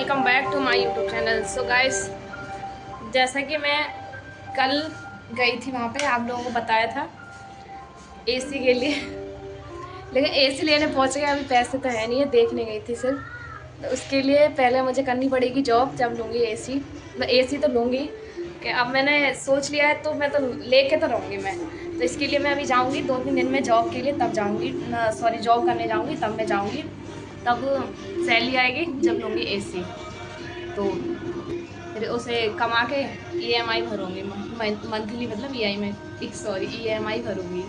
Welcome back to my YouTube channel. So guys, जैसा कि मैं कल गई थी वहाँ पे, आप लोगों को बताया था एसी के लिए। लेकिन एसी लेने पहुँच गए, अभी पैसे तो है नहीं है, देखने गई थी सिर्फ। तो उसके लिए पहले मुझे करनी पड़ेगी जॉब, जब लूँगी एसी। मैं एसी तो लूँगी कि अब मैंने सोच लिया है, तो मैं तो लेके तो रहूँगी मैं। तो इसके लिए मैं अभी जाऊँगी 2-3 दिन में जॉब के लिए, तब जाऊँगी, सॉरी जॉब करने जाऊँगी, तब मैं जाऊँगी। तब सैलरी आएगी जब लूँगी एसी, तो फिर उसे कमा के ईएमआई भरूँगी, मंथली, मतलब ईएमआई भरूँगी।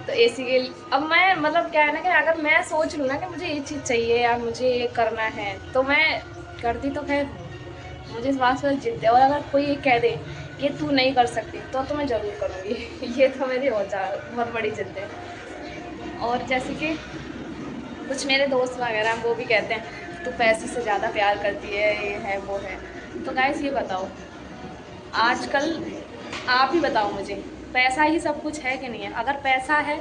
तो एसी के अब मैं, मतलब क्या है ना कि अगर मैं सोच लूँ ना कि मुझे ये चीज़ चाहिए या मुझे ये करना है, तो मैं करती तो खैर हूँ। मुझे इस बात पर जिद है, और अगर कोई ये कह दे कि तू नहीं कर सकती, तो मैं ज़रूर करूँगी। ये तो मेरी बहुत बड़ी जिद है। और जैसे कि कुछ मेरे दोस्त वगैरह हैं, वो भी कहते हैं तू पैसे से ज़्यादा प्यार करती है, ये है वो है। तो गाइस ये बताओ, आजकल आप ही बताओ मुझे, पैसा ही सब कुछ है कि नहीं है? अगर पैसा है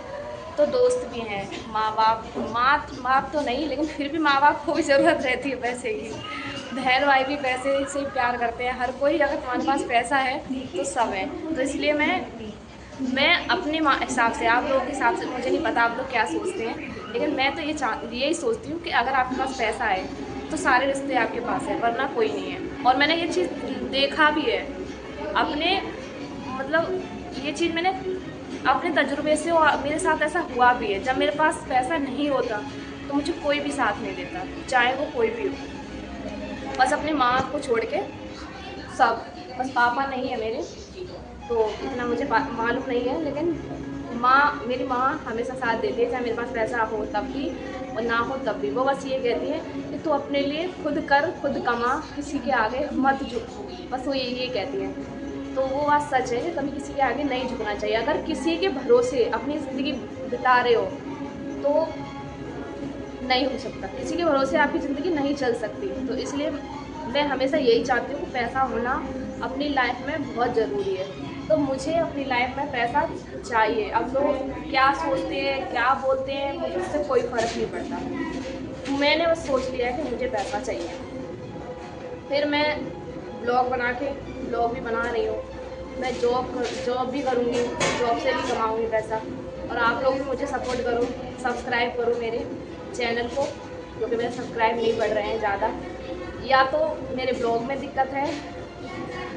तो दोस्त भी हैं, माँ बाप, माँ बाप तो नहीं, लेकिन फिर भी माँ बाप को भी ज़रूरत रहती है पैसे की। बहन भाई भी पैसे से ही प्यार करते हैं, हर कोई। अगर तुम्हारे पास पैसा है तो सब है। तो इसलिए मैं अपने हिसाब से, आप लोगों के हिसाब से मुझे नहीं पता आप लोग क्या सोचते हैं, लेकिन मैं तो यही सोचती हूँ कि अगर आपके पास पैसा है तो सारे रिश्ते आपके पास है, वरना कोई नहीं है। और मैंने ये चीज़ देखा भी है अपने, मतलब ये चीज़ मैंने अपने तजुर्बे से, और मेरे साथ ऐसा हुआ भी है। जब मेरे पास पैसा नहीं होता तो मुझे कोई भी साथ नहीं देता, चाहे वो कोई भी हो। बस अपनी माँ को छोड़ के सब, बस पापा नहीं है मेरे, तो इतना मुझे मालूम नहीं है, लेकिन मेरी माँ हमेशा साथ देती है, चाहे मेरे पास पैसा हो तब भी और ना हो तब भी। वो बस ये कहती है कि तू अपने लिए खुद कर, खुद कमा, किसी के आगे मत झुक। बस वो ये कहती है। तो वो बात सच है कि कभी किसी के आगे नहीं झुकना चाहिए। अगर किसी के भरोसे अपनी ज़िंदगी बिता रहे हो तो नहीं हो सकता, किसी के भरोसे आपकी ज़िंदगी नहीं चल सकती। तो इसलिए मैं हमेशा यही चाहती हूँ कि पैसा होना अपनी लाइफ में बहुत ज़रूरी है। तो मुझे अपनी लाइफ में पैसा चाहिए। अब लोग क्या सोचते हैं, क्या बोलते हैं, मुझे उससे कोई फ़र्क नहीं पड़ता। मैंने बस सोच लिया है कि मुझे पैसा चाहिए। फिर मैं ब्लॉग भी बना रही हूँ। मैं जॉब भी करूँगी, जॉब से भी कमाऊँगी पैसा। और आप लोग भी मुझे सपोर्ट करो, सब्सक्राइब करो मेरे चैनल को, क्योंकि मेरे सब्सक्राइब नहीं बढ़ रहे हैं ज़्यादा। या तो मेरे ब्लॉग में दिक्कत है,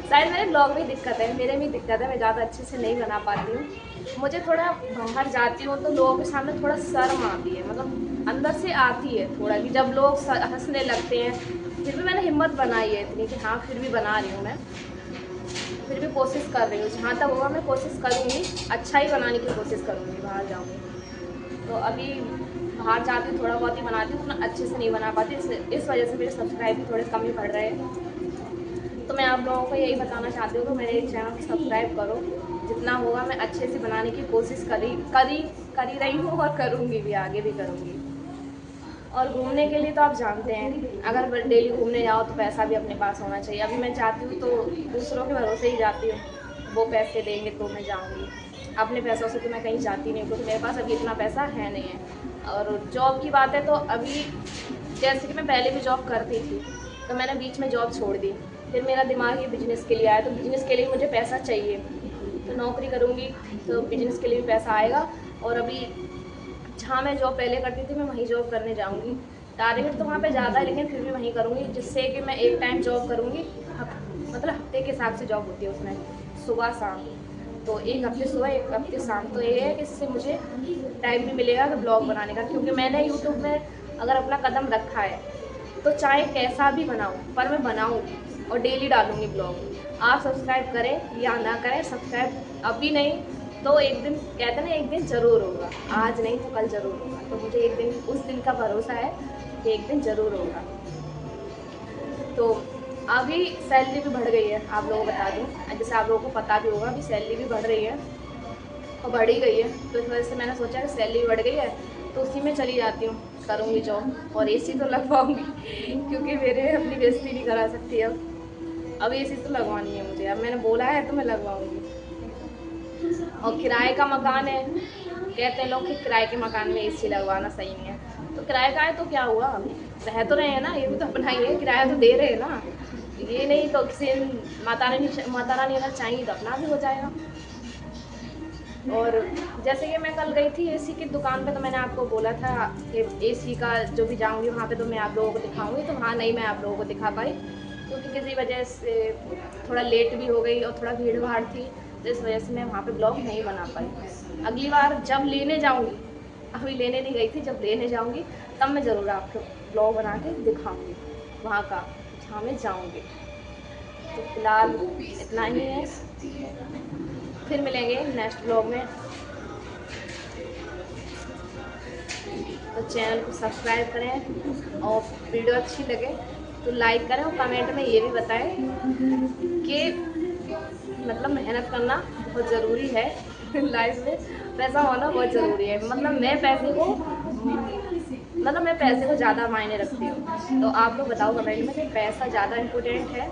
शायद मेरे ब्लॉग में दिक्कत है, मेरे में दिक्कत है, मैं ज़्यादा अच्छे से नहीं बना पाती हूँ। मुझे थोड़ा, बाहर जाती हूँ तो लोगों के सामने थोड़ा शर्म आती है, मतलब अंदर से आती है थोड़ा, कि जब लोग हंसने लगते हैं। फिर भी मैंने हिम्मत बनाई है इतनी कि हाँ, फिर भी बना रही हूँ मैं, फिर भी कोशिश कर रही हूँ। जहाँ तक होगा मैं कोशिश करूँगी, अच्छा ही बनाने की कोशिश करूँगी। बाहर जाऊँगी तो अभी बाहर जाती हूँ, थोड़ा बहुत ही बनाती हूँ, उतना अच्छे से नहीं बना पाती, इस वजह से मेरे सब्सक्राइब भी थोड़े कम ही बढ़ रहे हैं। तो मैं आप लोगों को यही बताना चाहती हूँ कि मेरे चैनल को सब्सक्राइब करो। जितना होगा मैं अच्छे से बनाने की कोशिश करी रही हूँ, और करूँगी भी, आगे भी करूँगी। और घूमने के लिए तो आप जानते हैं, अगर डेली घूमने जाओ तो पैसा भी अपने पास होना चाहिए। अभी मैं जाती हूँ तो दूसरों के भरोसे ही जाती हूँ, वो पैसे देंगे तो मैं जाऊँगी। अपने पैसों से तो मैं कहीं जाती नहीं, क्योंकि मेरे पास अभी इतना पैसा है नहीं है। और जॉब की बात है तो अभी, जैसे कि मैं पहले भी जॉब करती थी, तो मैंने बीच में जॉब छोड़ दी। फिर मेरा दिमाग ये बिजनेस के लिए आया, तो बिजनेस के लिए मुझे पैसा चाहिए, तो नौकरी करूँगी तो बिजनेस के लिए भी पैसा आएगा। और अभी जहाँ मैं जॉब पहले करती थी, मैं वहीं जॉब करने जाऊँगी। टारगेट तो वहाँ पे ज़्यादा है, लेकिन फिर भी वहीं करूँगी, जिससे कि मैं एक टाइम जॉब करूँगी। मतलब हफ्ते के हिसाब से जॉब होती है उसमें, सुबह शाम। तो एक हफ्ते सुबह, एक हफ्ते शाम। तो ये है कि इससे मुझे टाइम भी मिलेगा कि ब्लॉग बनाने का, क्योंकि मैंने यूट्यूब में अगर अपना कदम रखा है तो चाहे कैसा भी बनाऊँ, पर मैं बनाऊँगी और डेली डालूँगी ब्लॉग। आप सब्सक्राइब करें या ना करें, सब्सक्राइब अभी नहीं तो एक दिन, कहते हैं ना, एक दिन ज़रूर होगा, आज नहीं तो कल ज़रूर होगा। तो मुझे एक दिन, उस दिन का भरोसा है कि एक दिन ज़रूर होगा। तो अभी सैलरी भी बढ़ गई है, आप लोगों को बता दूँ, जैसे आप लोगों को पता भी होगा, अभी सैलरी भी बढ़ रही है और बढ़ ही गई है। तो इस वजह से मैंने सोचा कि सैलरी बढ़ गई है तो उसी में चली जाती हूँ, करूँगी जॉब और एसी तो लगवाऊँगी। क्योंकि मेरे अपनी बेइज्जती नहीं करा सकती अब एसी तो लगवानी है मुझे, अब मैंने बोला है तो मैं लगवाऊँगी। और किराए का मकान है कहते हैं लोग कि किराए के मकान में एसी लगवाना सही नहीं है, तो किराए का है तो क्या हुआ, रह तो रहे हैं ना, ये भी तो अपना ही है, किराया तो दे रहे हैं ना। ये नहीं तो किसी माता रानी अगर चाहिए तो अपना भी हो जाएगा। और जैसे कि मैं कल गई थी एसी की दुकान पे, तो मैंने आपको बोला था कि एसी का जो भी जाऊंगी वहाँ पे तो मैं आप लोगों को दिखाऊंगी, तो वहाँ नहीं मैं आप लोगों को दिखा पाई, क्योंकि किसी वजह से थोड़ा लेट भी हो गई और थोड़ा भीड़ भाड़ थी, तो इस वजह से मैं वहाँ पे ब्लॉग नहीं बना पाई। अगली बार जब लेने जाऊँगी, अभी लेने नहीं गई थी, जब लेने जाऊँगी तब मैं ज़रूर आपको ब्लॉग बना के दिखाऊँगी वहाँ का, जहाँ मैं जाऊँगी। तो फिलहाल इतना ही है, फिर मिलेंगे नेक्स्ट ब्लॉग में। तो चैनल को सब्सक्राइब करें और वीडियो अच्छी लगे तो लाइक करें, और कमेंट में ये भी बताएं कि मतलब मेहनत करना बहुत ज़रूरी है लाइफ में, पैसा होना बहुत ज़रूरी है। मतलब मैं पैसे को ज़्यादा मायने रखती हूँ, तो आप लोग बताओ कमेंट में कि पैसा ज़्यादा इम्पोर्टेंट है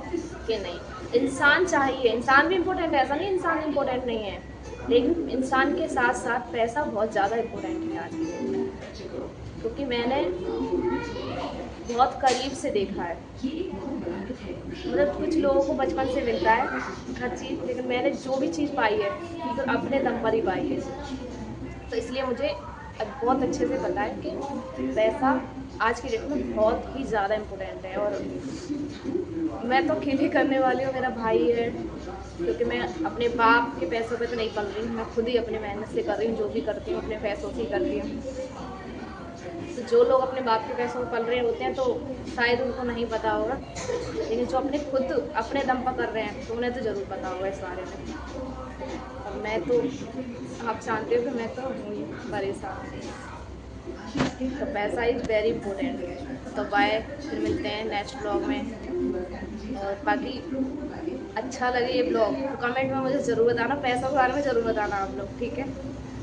कि नहीं। इंसान चाहिए, इंसान भी इम्पोर्टेंट है, ऐसा नहीं इंसान इम्पोर्टेंट नहीं है, लेकिन इंसान के साथ साथ पैसा बहुत ज़्यादा इम्पोर्टेंट है आज की डेट में, क्योंकि मैंने बहुत करीब से देखा है। मतलब कुछ लोगों को बचपन से मिलता है हर चीज़, लेकिन मैंने जो भी चीज़ पाई है तो अपने दम पर ही पाई है। तो इसलिए मुझे बहुत अच्छे से पता है कि पैसा आज की डेट में बहुत ही ज़्यादा इम्पोर्टेंट है। और मैं तो अकेले करने वाली हूँ, मेरा भाई है, क्योंकि मैं अपने बाप के पैसों पे तो नहीं पल रही हूँ, मैं खुद ही अपनी मेहनत से कर रही हूँ, जो भी करती हूँ अपने पैसों से ही करती हूँ। तो जो लोग अपने बाप के पैसों में पल रहे होते हैं तो शायद उनको नहीं पता होगा, लेकिन जो अपने खुद अपने दम पर कर रहे हैं तो उन्हें तो ज़रूर पता होगा इस बारे में। और मैं तो, आप जानते हो कि मैं तो हूँ ही परेशान। तो पैसा इज़ वेरी इंपॉर्टेंट। तो बाय, फिर मिलते हैं नेक्स्ट ब्लॉग में। और बाकी अच्छा लगे ये ब्लॉग तो कमेंट में मुझे ज़रूर बताना, पैसों के बारे में ज़रूर बताना आप लोग, ठीक है।